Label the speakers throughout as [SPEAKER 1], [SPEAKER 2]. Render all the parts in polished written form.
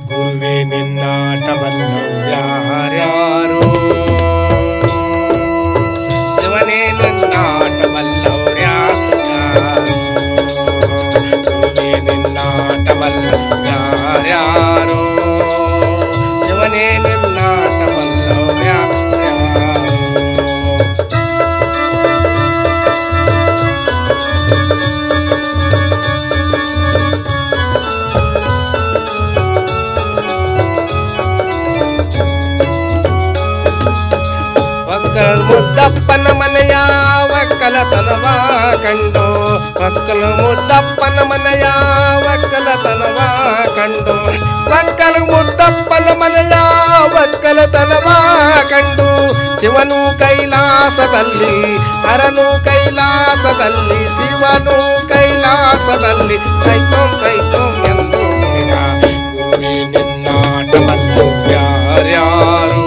[SPEAKER 1] ಗುರುವೇ ನಿನ್ನಾಟವಲ್ಲವ್ಯಾರ್ಯಾರು ಶಿವನೇ ನಿನ್ನಾಟವಲ್ಲವ್ಯಾರ್ಯಾರು ಗುರುವೇ ನಿನ್ನಾಟವಲ್ಲವ್ಯಾರ್ಯಾರು ಶಿವನೇ ನಿನ್ನಾಟವಲ್ಲವ್ಯಾರ್ಯಾರು ಮುದ್ದಪ್ಪನ ಮನೆಯ ಒಕ್ಕಲತನವ ಕಂಡು ಒಕ್ಕಲ ಮುದ್ದಪ್ಪನ ಮನೆಯ ಒಕ್ಕಲತನವ ಕಂಡು ಒಕ್ಕಲ ಮುದ್ದಪ್ಪನ ಮನೆಯ ಒಕ್ಕಲತನವ ಕಂಡು ಶಿವನು ಕೈಲಾಸದಲ್ಲಿ ಹರನು ಕೈಲಾಸದಲ್ಲಿ ಶಿವನು ಕೈಲಾಸದಲ್ಲಿ ಕೈತೋಂ ಎಂದು ಗುರುವೇ ನಿನ್ನಾಟವಲ್ಲವ್ಯಾರ್ಯಾರು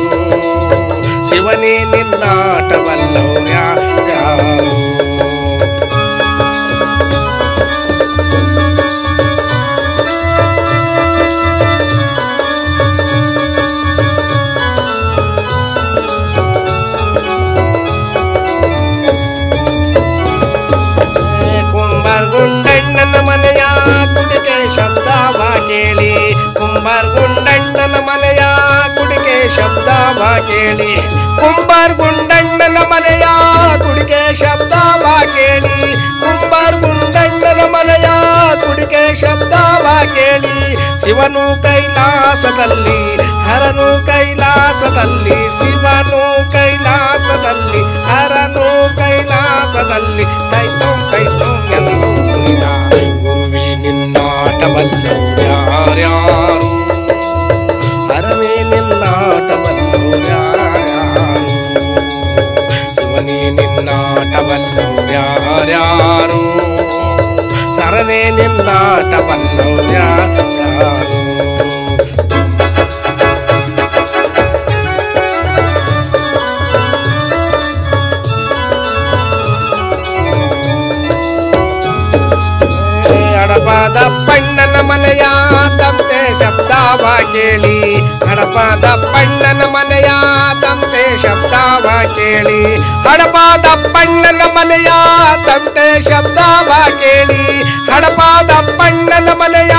[SPEAKER 1] ಶಿವನೇ ನಿನ್ನಾಟವಲ್ಲವ್ಯಾರ್ಯಾರು ಕುಂಬಾರಗುಂಡಣ್ಣನ ಮನೆಯ ಕುಡಿಕೆ ಶಬ್ದವ ಕೇಳಿ ಕುಂಬಾರಗುಂಡಣ್ಣನ ಮನೆಯ ಕುಡಿಕೆ ಶಬ್ದವ ಕೇಳಿ ಕುಂಬಾರಗುಂಡಣ್ಣನ ಮನೆಯ ಕುಡಿಕೆ ಶಬ್ದವ ಕೇಳಿ ಕುಂಬಾರಗುಂಡಣ್ಣನ ಮನೆಯ ಕುಡಿಕೆ ಶಬ್ದವ ಕೇಳಿ ಶಿವನು ಕೈಲಾಸದಲ್ಲಿ ಹರನು ಕೈಲಾಸದಲ್ಲಿ ಶಿವನು ಕೈಲಾಸದಲ್ಲಿ ಹರನು ಕೈಲಾಸದಲ್ಲಿ ಕೈತೋಂ ಎಂದು ಕುಣಿದ ಗುರುವೇ ನಿನ್ನಾಟವಲ್ಲವ್ಯಾರ್ಯಾರು ಹರವೇ ನಿನ್ನಾಟವಲ್ಲವ್ಯಾರ್ಯಾರು ಶಿವನೇ ನಿನ್ನಾಟವಲ್ಲವ್ಯಾರ್ಯಾರು ಶರಣೇ ನಿನ್ನಾಟವಲ್ಲವ್ಯಾರ್ಯಾರು ಹಡಪದಪ್ಪಣ್ಣನ ಮನೆಯ ತಮಟೆ ಶಬ್ದವ ಕೇಳಿ ಹಡಪದಪ್ಪಣ್ಣನ ಮನೆಯ ತಮಟೆ ಶಬ್ದವ ಕೇಳಿ ಹಡಪದಪ್ಪಣ್ಣನ ಮನೆಯ ತಮಟೆ ಶಬ್ದವ ಕೇಳಿ ಹಡಪದಪ್ಪಣ್ಣನ ಮನೆಯ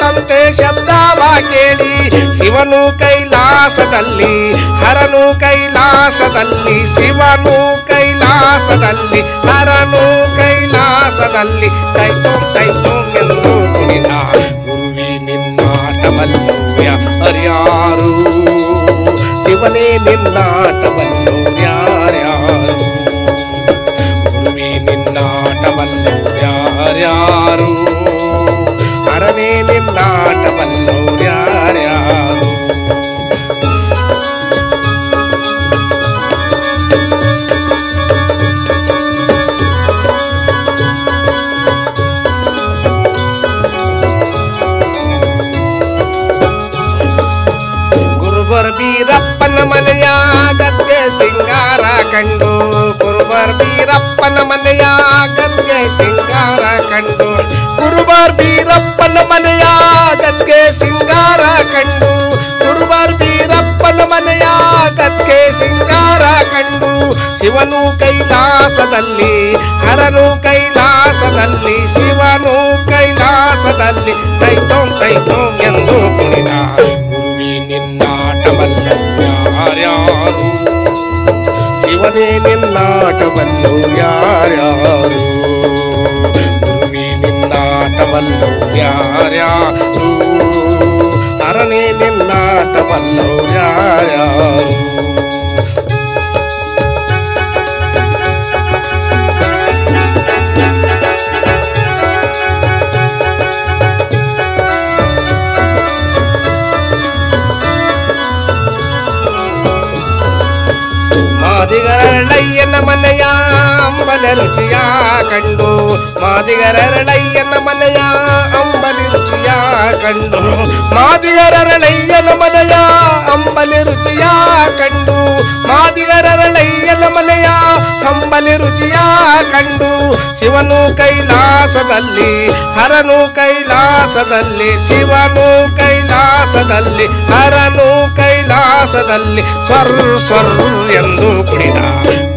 [SPEAKER 1] ತಮಟೆ ಶಬ್ದವ ಕೇಳಿ ಶಿವನು ಕೈಲಾಸದಲ್ಲಿ ಹರನು ಕೈಲಾಸದಲ್ಲಿ ಶಿವನು ಕೈಲಾಸದಲ್ಲಿ ಹರನು ಕೈಲಾಸದಲ್ಲಿ ಕೈತೋಂ ಎಂದು ಕುಣಿದ ಗುರುವೇ ನಿನ್ನಾಟವಲ್ಲವ್ಯಾರ್ಯಾರು ಶಿವನೇ ನಿನ್ನಾಟವಲ್ಲವ್ಯಾರ್ಯಾರು ಗುರುವೇ ನಿನ್ನಾಟವಲ್ಲವ್ಯಾರ್ಯಾರು ಹರನೇ ನಿನ್ನಾಟವಲ್ಲವ್ಯಾರ್ಯಾರು ಬೀರಪ್ಪನ ಮನೆಯ ಗದ್ಗೆ ಸಿಂಗಾರ ಕಂಡು ಕುರುಬರ್ ಬೀರಪ್ಪನ ಮನೆಯ ಗದ್ಗೆ ಸಿಂಗಾರ ಕಂಡು ಕುರುಬರ್ ಬೀರಪ್ಪನ ಮನೆಯ ಗದ್ಗೆ ಸಿಂಗಾರ ಕಂಡು ಕುರುಬರ್ ಬೀರಪ್ಪನ ಮನೆಯ ಗದ್ಗೆ ಸಿಂಗಾರ ಕಂಡು ಶಿವನು ಕೈಲಾಸದಲ್ಲಿ ಹರನು ಕೈಲಾಸದಲ್ಲಿ ಶಿವನು ಕೈಲಾಸದಲ್ಲಿ ಕೈತೋಂ ಎಂದು ಕುಣಿದ ಗುರುವೇ ನಿನ್ನಾಟವಲ್ಲವ್ಯಾರ್ಯಾರು ಶಿವನೇ ನಿನ್ನಾಟವಲ್ಲವ್ಯಾರ್ಯಾರು ಗುರುವೇ ನಿನ್ನಾಟವಲ್ಲವ್ಯಾರ್ಯಾರು ಹರನೇ ನಿನ್ನಾಟವಲ್ಲವ್ಯಾರ್ಯಾರು ಮಾದಿಗರಳಯ್ಯನ ಮನೆಯ ಅಂಬಲಿ ರುಚಿಯ ಕಂಡು ಮಾದಿಗರಳಯ್ಯನ ಮನೆಯ ಅಂಬಲಿ ರುಚಿಯ ಕಂಡು ಮಾದಿಗರಳಯ್ಯನ ಮನೆಯ ಅಂಬಲಿ ರುಚಿಯ ಕಂಡು ಮಾದಿಗರಳಯ್ಯನ ಮನೆಯ ಅಂಬಲಿ ರುಚಿಯ ಕಂಡು ಶಿವನು ಕೈಲಾಸ ಕೈಲಾಸದಲ್ಲಿ ಹರನು ಕೈಲಾಸದಲ್ಲಿ ಶಿವನು ಕೈಲಾಸದಲ್ಲಿ ಹರನು ಕೈಲಾಸದಲ್ಲಿ ಸ್ವರ್ ಸ್ವರ್ ಎಂದು ಕುಣಿದ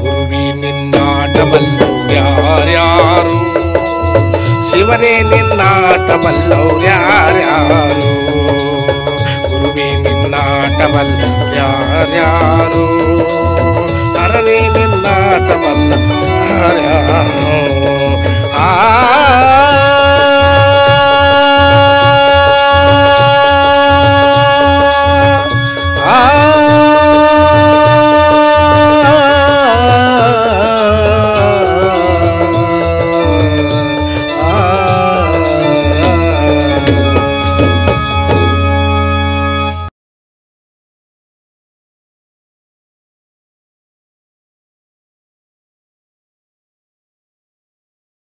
[SPEAKER 1] ಗುರುವಿ ನಿನ್ನಾಟವಲ್ಲೋ ಯಾರ್ಯಾರು ಶಿವನೇ ನಿನ್ನಾಟವಲ್ಲೋ